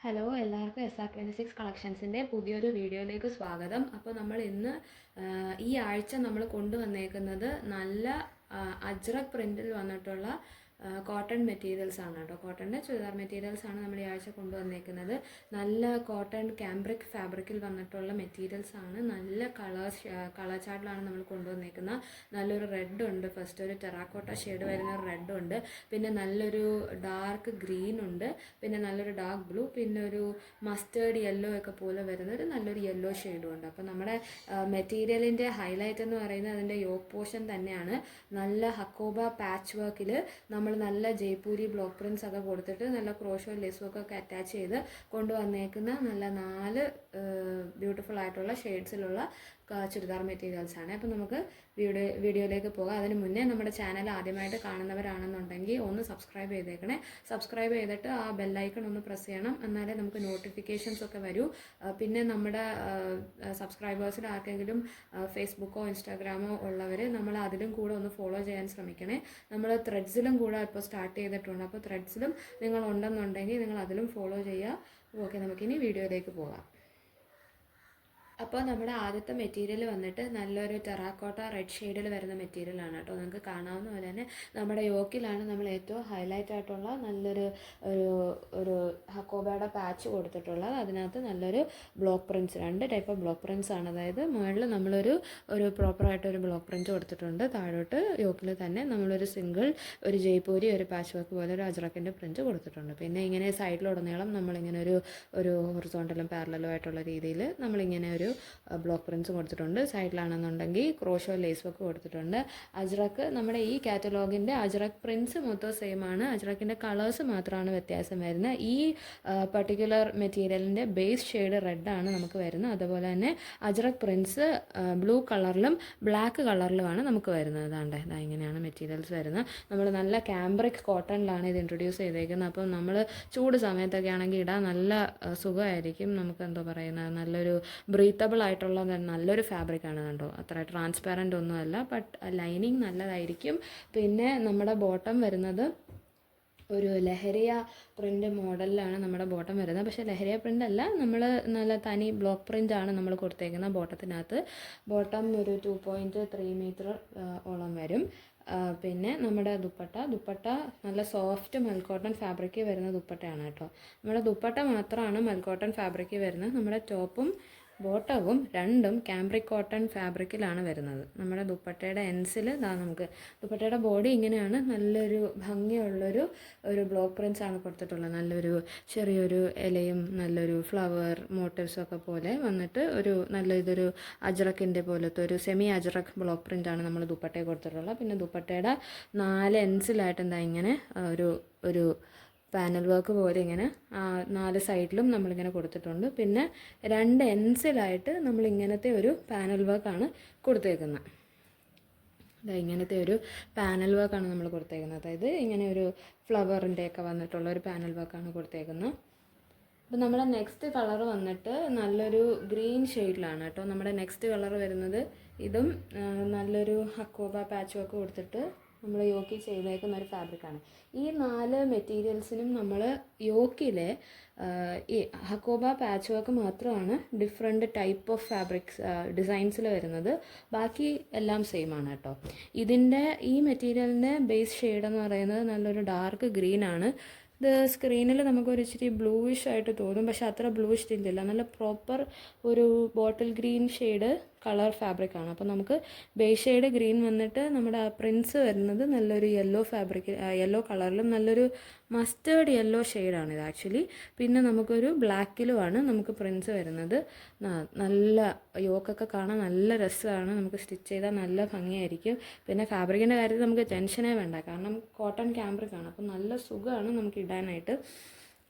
Hello എല്ലാവർക്കും SR26 കളക്ഷൻസിൻ്റെ പുതിയൊരു വീഡിയോയിലേക്ക് സ്വാഗതം. അപ്പോൾ നമ്മൾ ഇന്ന് ഈ ആഴ്ച നമ്മൾ കൊണ്ടുവന്നേക്കുന്നത് നല്ല അജ്രക് പ്രിൻറ്റിൽ വന്നിട്ടുള്ള കോട്ടൺ മെറ്റീരിയൽസ് ആണ് കേട്ടോ. കോട്ടൻ്റെ ചുരിദാർ മെറ്റീരിയൽസ് ആണ് നമ്മൾ ഈ ആഴ്ച കൊണ്ടുവന്നേക്കുന്നത്. നല്ല കോട്ടൺ ക്യാമ്പ്രിക് ഫാബ്രിക്കിൽ വന്നിട്ടുള്ള മെറ്റീരിയൽസ് ആണ്. നല്ല കളർ ചാർട്ടിലാണ് നമ്മൾ കൊണ്ടുവന്നേക്കുന്നത്. നല്ലൊരു റെഡ് ഉണ്ട്, ഫസ്റ്റ് ഒരു ടെറാക്കോട്ട ഷെയ്ഡ് വരുന്ന ഒരു റെഡ് ഉണ്ട്, പിന്നെ നല്ലൊരു ഡാർക്ക് ഗ്രീൻ ഉണ്ട്, പിന്നെ നല്ലൊരു ഡാർക്ക് ബ്ലൂ, പിന്നെ ഒരു മസ്റ്റേർഡ് യെല്ലോ ഒക്കെ പോലെ വരുന്നൊരു നല്ലൊരു യെല്ലോ ഷെയ്ഡും ഉണ്ട്. അപ്പോൾ നമ്മുടെ മെറ്റീരിയലിൻ്റെ ഹൈലൈറ്റ് എന്ന് പറയുന്നത് അതിൻ്റെ യോക്ക് പോർഷൻ തന്നെയാണ്. നല്ല ഹക്കോബ പാച്ച് വർക്കിൽ നമ്മൾ നല്ല ജയ്പൂരി ബ്ലോക്ക് പ്രിൻസ് ഒക്കെ കൊടുത്തിട്ട് നല്ല ക്രോഷോ ലേസും ഒക്കെ അറ്റാച്ച് ചെയ്ത് കൊണ്ടുവന്നേക്കുന്ന നല്ല 4 ബ്യൂട്ടിഫുൾ ആയിട്ടുള്ള ഷെയ്ഡ്സിലുള്ള ചുരിദാർ മെറ്റീരിയൽസ് ആണ്. അപ്പോൾ നമുക്ക് വീഡിയോയിലേക്ക് പോകാം. അതിന് മുന്നേ നമ്മുടെ ചാനൽ ആദ്യമായിട്ട് കാണുന്നവരാണെന്നുണ്ടെങ്കിൽ ഒന്ന് സബ്സ്ക്രൈബ് ചെയ്തേക്കണേ. സബ്സ്ക്രൈബ് ചെയ്തിട്ട് ആ ബെല്ലൈക്കൺ ഒന്ന് പ്രസ് ചെയ്യണം, എന്നാലേ നമുക്ക് നോട്ടിഫിക്കേഷൻസ് ഒക്കെ വരൂ. പിന്നെ നമ്മുടെ സബ്സ്ക്രൈബേഴ്സിൽ ആർക്കെങ്കിലും ഫേസ്ബുക്കോ ഇൻസ്റ്റാഗ്രാമോ ഉള്ളവർ നമ്മൾ അതിലും കൂടെ ഒന്ന് ഫോളോ ചെയ്യാൻ ശ്രമിക്കണേ. നമ്മൾ ത്രെഡ്സിലും കൂടെ ഇപ്പോൾ സ്റ്റാർട്ട് ചെയ്തിട്ടുണ്ട്. അപ്പോൾ ത്രെഡ്സിലും നിങ്ങൾ ഉണ്ടെന്നുണ്ടെങ്കിൽ നിങ്ങൾ അതിലും ഫോളോ ചെയ്യുക. ഓക്കെ, നമുക്കിനി വീഡിയോയിലേക്ക് പോകാം. അപ്പോൾ നമ്മുടെ ആദ്യത്തെ മെറ്റീരിയൽ വന്നിട്ട് നല്ലൊരു ടെറാക്കോട്ട റെഡ് ഷെയ്ഡിൽ വരുന്ന മെറ്റീരിയലാണ് കേട്ടോ. നിങ്ങൾക്ക് കാണാവുന്ന പോലെ തന്നെ നമ്മുടെ യോക്കിലാണ് നമ്മൾ ഏറ്റവും ഹൈലൈറ്റ് ആയിട്ടുള്ള നല്ലൊരു ഒരു ഹക്കോബയുടെ പാച്ച് കൊടുത്തിട്ടുള്ളത്. അതിനകത്ത് നല്ലൊരു block prints, 2 type of block prints ആണ്. അതായത് മുകളിൽ നമ്മളൊരു പ്രോപ്പറായിട്ടൊരു ബ്ലോക്ക് പ്രിൻറ്റ് കൊടുത്തിട്ടുണ്ട്. താഴോട്ട് യോക്കിൽ തന്നെ നമ്മളൊരു സിംഗിൾ ഒരു ജയ്പൂരി ഒരു പാച്ച് വർക്ക് പോലെ ഒരു അജ്രക്കിൻ്റെ പ്രിൻറ്റ് കൊടുത്തിട്ടുണ്ട്. പിന്നെ ഇങ്ങനെ സൈഡിലുടനീളം നമ്മളിങ്ങനെ ഒരു ഹൊറിസോണ്ടലും പാരലലും ആയിട്ടുള്ള രീതിയിൽ നമ്മളിങ്ങനെ ഒരു ബ്ലോക്ക് പ്രിൻറ്റ്സ് കൊടുത്തിട്ടുണ്ട്. സൈഡിലാണെന്നുണ്ടെങ്കിൽ ക്രോഷോ ലേസ് വർക്ക് കൊടുത്തിട്ടുണ്ട്. അജ്രക്ക് നമ്മുടെ ഈ കാറ്റലോഗിൻ്റെ അജ്രക് പ്രിൻറ്റ്സ് മൊത്തം സെയിം ആണ്. അജ്രക്കിൻ്റെ കളേഴ്സ് മാത്രമാണ് വ്യത്യാസം വരുന്നത്. ഈ പർട്ടിക്കുലർ മെറ്റീരിയലിൻ്റെ ബേസ് ഷെയ്ഡ് റെഡാണ് നമുക്ക് വരുന്നത്. അതുപോലെ തന്നെ അജ്രക് പ്രിൻറ്റ്സ് ബ്ലൂ കളറിലും ബ്ലാക്ക് കളറിലുമാണ് നമുക്ക് വരുന്നത്. അതാണ്ട് ഇങ്ങനെയാണ് മെറ്റീരിയൽസ് വരുന്നത്. നമ്മൾ നല്ല ക്യാമ്പ്രിക് കോട്ടണിലാണ് ഇത് ഇൻട്രൊഡ്യൂസ് ചെയ്തേക്കുന്നത്. അപ്പം നമ്മൾ ചൂട് സമയത്തൊക്കെ ആണെങ്കിൽ ഇടാൻ നല്ല സുഖമായിരിക്കും. നമുക്ക് എന്തോ പറയുന്നത്, നല്ലൊരു ബ്രീത്തബിൾ ആയിട്ടുള്ള നല്ലൊരു ഫാബ്രിക്കാണ് കണ്ടോ. അത്ര ട്രാൻസ്പാരൻ്റ് ഒന്നുമല്ല, ബട്ട് ലൈനിങ് നല്ലതായിരിക്കും. പിന്നെ നമ്മുടെ ബോട്ടം വരുന്നത് ഒരു ലഹരിയ പ്രിൻ്റ് മോഡലിലാണ് നമ്മുടെ ബോട്ടം വരുന്നത്. പക്ഷേ ലഹരിയ പ്രിൻ്റ് അല്ല, നമ്മൾ നല്ല തനി ബ്ലോക്ക് പ്രിൻ്റ് ആണ് നമ്മൾ കൊടുത്തേക്കുന്നത് ബോട്ടത്തിനകത്ത്. ബോട്ടം ഒരു 2.3 മീറ്റർ ഓളം വരും. പിന്നെ നമ്മുടെ ദുപ്പട്ട നല്ല സോഫ്റ്റ് മൽക്കോട്ടൺ ഫാബ്രിക്കിൽ വരുന്ന ദുപ്പട്ടയാണ് കേട്ടോ. നമ്മുടെ ദുപ്പട്ട മാത്രമാണ് മൽക്കോട്ടൺ ഫാബ്രിക്കിൽ വരുന്നത്. നമ്മുടെ ടോപ്പും ബോട്ടവും രണ്ടും ക്യാമ്പ്രിക് കോട്ടൺ ഫാബ്രിക്കിലാണ് വരുന്നത്. നമ്മുടെ ദുപ്പട്ടയുടെ എൻസിൽ നമുക്ക് ദുപ്പട്ടയുടെ ബോഡി ഇങ്ങനെയാണ്. നല്ലൊരു ഭംഗിയുള്ളൊരു ബ്ലോക്ക് പ്രിൻറ്റ്സ് ആണ് കൊടുത്തിട്ടുള്ളത്. നല്ലൊരു ചെറിയൊരു ഇലയും നല്ലൊരു ഫ്ലവർ മോട്ടീവ്സും ഒക്കെ പോലെ വന്നിട്ട് ഇതൊരു അജ്രക്കിൻ്റെ പോലത്തെ ഒരു സെമി അജ്രക് ബ്ലോക്ക് പ്രിൻ്റാണ് നമ്മൾ ദുപ്പട്ടയെ കൊടുത്തിട്ടുള്ളത്. പിന്നെ ദുപ്പട്ടയുടെ 4 എൻസിലായിട്ട് ഇങ്ങനെ ഒരു പാനൽ വർക്ക് പോലെ ഇങ്ങനെ 4 സൈഡിലും നമ്മളിങ്ങനെ കൊടുത്തിട്ടുണ്ട്. പിന്നെ 2 എൻസിലായിട്ട് നമ്മളിങ്ങനത്തെ ഒരു പാനൽ വർക്കാണ് കൊടുത്തേക്കുന്നത്. ഇങ്ങനത്തെ ഒരു പാനൽ വർക്കാണ് നമ്മൾ കൊടുത്തേക്കുന്നത്. അതായത് ഇങ്ങനെ ഒരു ഫ്ലവറിൻ്റെയൊക്കെ വന്നിട്ടുള്ള ഒരു പാനൽ വർക്കാണ് കൊടുത്തേക്കുന്നത്. അപ്പോൾ നമ്മുടെ നെക്സ്റ്റ് കളർ വന്നിട്ട് നല്ലൊരു ഗ്രീൻ ഷെയ്ഡിലാണ് കേട്ടോ. നമ്മുടെ നെക്സ്റ്റ് കളർ വരുന്നത് ഇതും നല്ലൊരു ഹക്കോബ പാച്ച് വർക്ക് കൊടുത്തിട്ട് നമ്മൾ യോക്കി ചെയ്തേക്കുന്ന ഒരു ഫാബ്രിക്കാണ്. ഈ 4 മെറ്റീരിയൽസിനും നമ്മൾ യോക്കിലെ ഈ ഹക്കോബ പാച്ച് വർക്ക് മാത്രമാണ് ഡിഫറെൻറ്റ് ടൈപ്പ് ഓഫ് ഫാബ്രിക്സ് ഡിസൈൻസിൽ വരുന്നത്. ബാക്കി എല്ലാം സെയിം ആണ് കേട്ടോ. ഈ മെറ്റീരിയലിൻ്റെ ബേസ് ഷെയ്ഡ് എന്ന് പറയുന്നത് നല്ലൊരു ഡാർക്ക് ഗ്രീൻ ആണ്. ഇത് സ്ക്രീനിൽ നമുക്കൊരു ഇച്ചിരി ബ്ലൂയിഷ് ആയിട്ട് തോന്നും, പക്ഷെ അത്ര ബ്ലൂയിഷ് ടിൻ്റില്ല. നല്ല പ്രോപ്പർ ഒരു ബോട്ടിൽ ഗ്രീൻ ഷെയ്ഡ് കളർ ഫാബ്രിക്കാണ്. അപ്പോൾ നമുക്ക് ബേസ് ഷെയ്ഡ് ഗ്രീൻ വന്നിട്ട് നമ്മുടെ പ്രിൻസ് വരുന്നത് നല്ലൊരു യെല്ലോ കളറിലും നല്ലൊരു മസ്റ്റേർഡ് യെല്ലോ ഷെയ്ഡാണ് ഇത് ആക്ച്വലി. പിന്നെ നമുക്കൊരു ബ്ലാക്കിലുമാണ് നമുക്ക് പ്രിൻസ് വരുന്നത്. നല്ല യോക്കൊക്കെ കാണാൻ നല്ല രസമാണ്. നമുക്ക് സ്റ്റിച്ച് ചെയ്താൽ നല്ല ഭംഗിയായിരിക്കും. പിന്നെ ഫാബ്രിക്കിൻ്റെ കാര്യത്തിൽ നമുക്ക് ടെൻഷനേ വേണ്ട, കാരണം കോട്ടൺ ക്യാമ്പ്രിക്കാണ്. അപ്പോൾ നല്ല സുഖമാണ് നമുക്ക് ഇടാനായിട്ട്.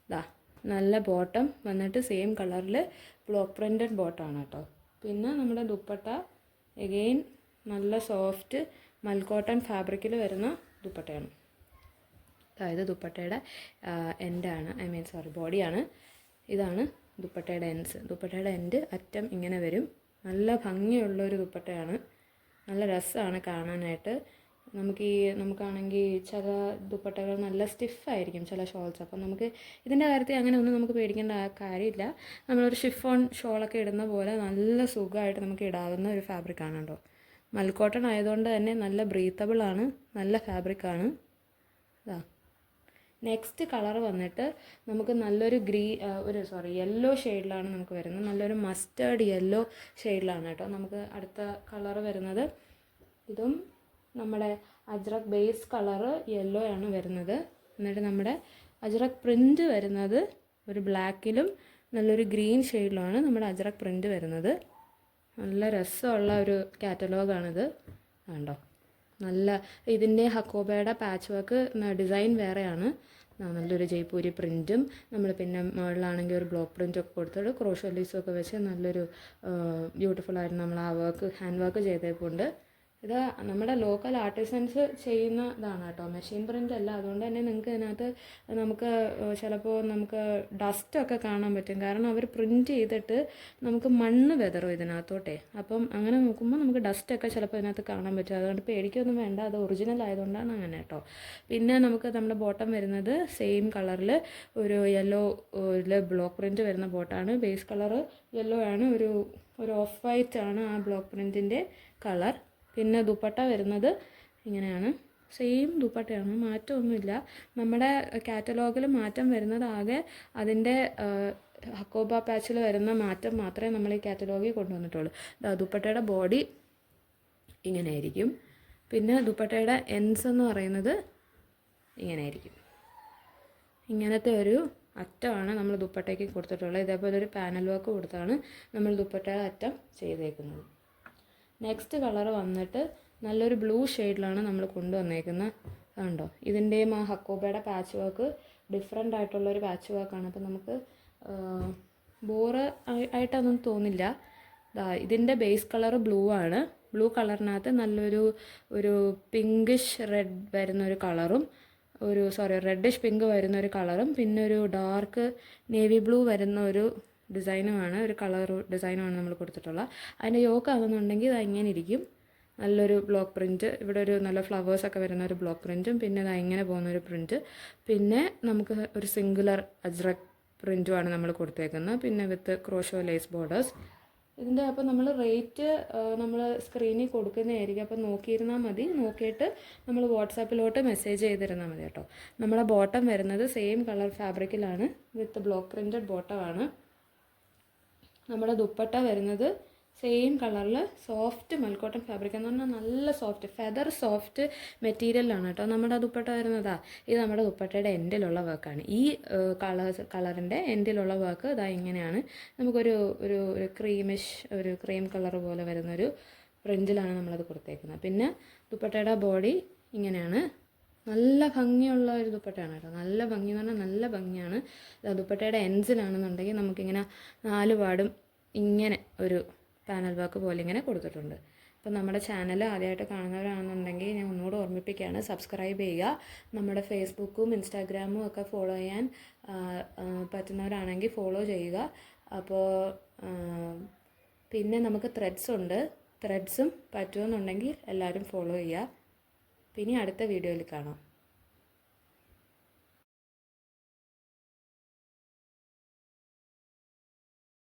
നല്ല ബോട്ടം വന്നിട്ട് സെയിം കളറിൽ ബ്ലോക്ക് പ്രിൻറ്റഡ് ബോട്ടമാണ് കേട്ടോ. പിന്നെ നമ്മുടെ ദുപ്പട്ട എഗെയിൻ നല്ല സോഫ്റ്റ് മൽക്കോട്ടൺ ഫാബ്രിക്കിൽ വരുന്ന ദുപ്പട്ടയാണ്. അതായത് ദുപ്പട്ടയുടെ ബോഡിയാണ്. ഇതാണ് ദുപ്പട്ടയുടെ എൻസ്. ദുപ്പട്ടയുടെ എൻഡ് അറ്റം ഇങ്ങനെ വരും. നല്ല ഭംഗിയുള്ളൊരു ദുപ്പട്ടയാണ്. നല്ല രസമാണ് കാണാനായിട്ട്. നമുക്കാണെങ്കിൽ ചില ദുപ്പട്ടകൾ നല്ല സ്റ്റിഫായിരിക്കും ചില ഷോൾസ്. അപ്പം നമുക്ക് ഇതിൻ്റെ കാര്യത്തിൽ അങ്ങനെ ഒന്നും നമുക്ക് പേടിക്കേണ്ട കാര്യമില്ല. നമ്മളൊരു ഷിഫോൺ ഷോളൊക്കെ ഇടുന്ന പോലെ നല്ല സുഖമായിട്ട് നമുക്ക് ഇടാവുന്ന ഒരു ഫാബ്രിക്കാണ് കേട്ടോ. മൽക്കോട്ടൺ ആയതുകൊണ്ട് തന്നെ നല്ല ബ്രീത്തബിളാണ്, നല്ല ഫാബ്രിക്കാണ്. ഇതാ നെക്സ്റ്റ് കളർ വന്നിട്ട് നമുക്ക് നല്ലൊരു യെല്ലോ ഷെയ്ഡിലാണ് നമുക്ക് വരുന്നത്. നല്ലൊരു മസ്റ്റേർഡ് യെല്ലോ ഷെയ്ഡിലാണ് കേട്ടോ നമുക്ക് അടുത്ത കളർ വരുന്നത്. ഇതും നമ്മുടെ അജ്രക് ബേസ് കളറ് യെല്ലോ ആണ് വരുന്നത്. എന്നിട്ട് നമ്മുടെ അജ്രക് പ്രിൻ്റ് വരുന്നത് ഒരു ബ്ലാക്കിലും നല്ലൊരു ഗ്രീൻ ഷെയ്ഡിലുമാണ് നമ്മുടെ അജ്രക് പ്രിൻ്റ് വരുന്നത്. നല്ല രസമുള്ള ഒരു കാറ്റലോഗാണിത്. കണ്ടോ, നല്ല ഇതിൻ്റെ ഹക്കോബയുടെ പാച്ച് വർക്ക് ഡിസൈൻ വേറെയാണ്. നല്ലൊരു ജയ്പൂരി പ്രിൻറ്റും നമ്മൾ പിന്നെ മുകളിലാണെങ്കിൽ ഒരു ബ്ലോക്ക് പ്രിൻ്റൊക്കെ കൊടുത്തിട്ട് ക്രോഷോ ലീസൊക്കെ വെച്ച് നല്ലൊരു ബ്യൂട്ടിഫുള്ളായിട്ട് നമ്മൾ ആ വർക്ക് ഹാൻഡ് വർക്ക് ചെയ്തേപ്പുണ്ട്. ഇത് നമ്മുടെ ലോക്കൽ ആർട്ടിസൻസ് ചെയ്യുന്ന ഇതാണ് കേട്ടോ, മെഷീൻ പ്രിൻ്റ് അല്ല. അതുകൊണ്ട് തന്നെ നിങ്ങൾക്ക് ഇതിനകത്ത് ചിലപ്പോൾ നമുക്ക് ഡസ്റ്റൊക്കെ കാണാൻ പറ്റും. കാരണം അവർ പ്രിൻ്റ് ചെയ്തിട്ട് നമുക്ക് മണ്ണ് വെതറും ഇതിനകത്തോട്ടെ. അപ്പം അങ്ങനെ നോക്കുമ്പോൾ നമുക്ക് ഡസ്റ്റൊക്കെ ചിലപ്പോൾ ഇതിനകത്ത് കാണാൻ പറ്റും. അതുകൊണ്ട് പേടിക്കൊന്നും വേണ്ട, അത് ഒറിജിനൽ ആയതുകൊണ്ടാണ് അങ്ങനെ കേട്ടോ. പിന്നെ നമുക്ക് നമ്മുടെ ബോട്ടം വരുന്നത് സെയിം കളറിൽ ഒരു യെല്ലോ ബ്ലോക്ക് പ്രിൻ്റ് വരുന്ന ബോട്ടാണ്. ബേസ് കളറ് യെല്ലോ ആണ്, ഒരു ഓഫ് വൈറ്റ് ആണ് ആ ബ്ലോക്ക് പ്രിൻറ്റിൻ്റെ കളർ. പിന്നെ ദുപ്പട്ട വരുന്നത് ഇങ്ങനെയാണ്, സെയിം ദുപ്പട്ടയാണ്, മാറ്റമൊന്നുമില്ല. നമ്മുടെ കാറ്റലോഗിൽ മാറ്റം വരുന്നത് ആകെ അതിൻ്റെ ഹക്കോബ പാച്ചിൽ വരുന്ന മാറ്റം മാത്രമേ നമ്മൾ ഈ കാറ്റലോഗിൽ കൊണ്ടുവന്നിട്ടുള്ളൂ. ദുപ്പട്ടയുടെ ബോഡി ഇങ്ങനെയായിരിക്കും. പിന്നെ ദുപ്പട്ടയുടെ എൻഡ്സ് എന്ന് പറയുന്നത് ഇങ്ങനെയായിരിക്കും. ഇങ്ങനത്തെ ഒരു അറ്റമാണ് നമ്മൾ ദുപ്പട്ടയ്ക്ക് കൊടുത്തിട്ടുള്ളത്. ഇതേപോലെ ഒരു പാനൽ വർക്ക് കൊടുത്താണ് നമ്മൾ ദുപ്പട്ടയുടെ അറ്റം ചെയ്തേക്കുന്നത്. നെക്സ്റ്റ് കളർ വന്നിട്ട് നല്ലൊരു ബ്ലൂ ഷെയ്ഡിലാണ് നമ്മൾ കൊണ്ടുവന്നേക്കുന്നത്. കണ്ടോ, ഇതിൻ്റെയും ആ ഹക്കോബയുടെ പാച്ച് വർക്ക് ഡിഫറെൻ്റ് ആയിട്ടുള്ളൊരു പാച്ച് വർക്കാണ്. അപ്പോൾ നമുക്ക് ബോറ് ആയിട്ടൊന്നും തോന്നില്ല. ഇതിൻ്റെ ബേസ് കളർ ബ്ലൂ ആണ്. ബ്ലൂ കളറിനകത്ത് ഒരു പിങ്കിഷ് റെഡ് വരുന്നൊരു കളറും റെഡിഷ് പിങ്ക് വരുന്നൊരു കളറും പിന്നെ ഒരു ഡാർക്ക് നേവി ബ്ലൂ വരുന്ന ഒരു ഡിസൈനുമാണ്, ഒരു കളർ ഡിസൈനുമാണ് നമ്മൾ കൊടുത്തിട്ടുള്ളത്. അതിൻ്റെ യോക്കാണെന്നുണ്ടെങ്കിൽ ഇത് ഇങ്ങനെ ഇരിക്കും, നല്ലൊരു ബ്ലോക്ക് പ്രിൻറ്റ്. ഇവിടെ ഒരു നല്ല ഫ്ലവേഴ്സൊക്കെ വരുന്ന ഒരു ബ്ലോക്ക് പ്രിൻറ്റും പിന്നെ ഇത് ഇങ്ങനെ പോകുന്നൊരു പ്രിൻറ്റ്. പിന്നെ നമുക്ക് ഒരു സിംഗുലർ അജ്രക് പ്രിൻറ്റുമാണ് നമ്മൾ കൊടുത്തേക്കുന്നത്, പിന്നെ വിത്ത് ക്രോഷോ ലേസ് ബോർഡേഴ്സ്. ഇതിൻ്റെ അപ്പോൾ നമ്മൾ റേറ്റ് നമ്മൾ സ്ക്രീനിൽ കൊടുക്കുന്നതായിരിക്കും. അപ്പോൾ നോക്കിയിരുന്നാൽ മതി, നോക്കിയിട്ട് നമ്മൾ വാട്സാപ്പിലോട്ട് മെസ്സേജ് ചെയ്തിരുന്നാൽ മതി കേട്ടോ. നമ്മളെ ബോട്ടം വരുന്നത് സെയിം കളർ ഫാബ്രിക്കിലാണ്, വിത്ത് ബ്ലോക്ക് പ്രിൻറ്റഡ് ബോട്ടമാണ്. നമ്മുടെ ദുപ്പട്ട വരുന്നത് സെയിം കളറിൽ സോഫ്റ്റ് മൽക്കോട്ടൺ ഫാബ്രിക് എന്ന് പറഞ്ഞാൽ നല്ല സോഫ്റ്റ് ഫെദർ സോഫ്റ്റ് മെറ്റീരിയലാണ് കേട്ടോ നമ്മുടെ ദുപ്പട്ട വരുന്നതാ. ഇത് നമ്മുടെ ദുപ്പട്ടയുടെ എൻഡിലുള്ള വർക്കാണ്. ഈ കളറിൻ്റെ എൻഡിലുള്ള വർക്ക് ഇതാ ഇങ്ങനെയാണ്. നമുക്കൊരു ഒരു ഒരു ക്രീം കളർ പോലെ വരുന്നൊരു പ്രിൻറ്റിലാണ് നമ്മളത് കൊടുത്തേക്കുന്നത്. പിന്നെ ദുപ്പട്ടയുടെ ബോഡി ഇങ്ങനെയാണ്, നല്ല ഭംഗിയുള്ള ഒരു ദുപ്പട്ടയാണ് കേട്ടോ. നല്ല ഭംഗി എന്ന് പറഞ്ഞാൽ നല്ല ഭംഗിയാണ്. ദുപ്പട്ടയുടെ എൻസിലാണെന്നുണ്ടെങ്കിൽ നമുക്കിങ്ങനെ 4 പാടും ഇങ്ങനെ ഒരു പാനൽ വർക്ക് പോലെ ഇങ്ങനെ കൊടുത്തിട്ടുണ്ട്. അപ്പോൾ നമ്മുടെ ചാനൽ ആദ്യമായിട്ട് കാണുന്നവരാണെന്നുണ്ടെങ്കിൽ ഞാൻ ഒന്നുകൂടെ ഓർമ്മിപ്പിക്കുകയാണ്, സബ്സ്ക്രൈബ് ചെയ്യുക. നമ്മുടെ ഫേസ്ബുക്കും ഇൻസ്റ്റാഗ്രാമും ഒക്കെ ഫോളോ ചെയ്യാൻ പറ്റുന്നവരാണെങ്കിൽ ഫോളോ ചെയ്യുക. അപ്പോൾ പിന്നെ നമുക്ക് ത്രെഡ്സ് ഉണ്ട്, ത്രെഡ്സും പറ്റുമെന്നുണ്ടെങ്കിൽ എല്ലാവരും ഫോളോ ചെയ്യുക. പിന്നെ അടുത്ത വീഡിയോയിൽ കാണാം.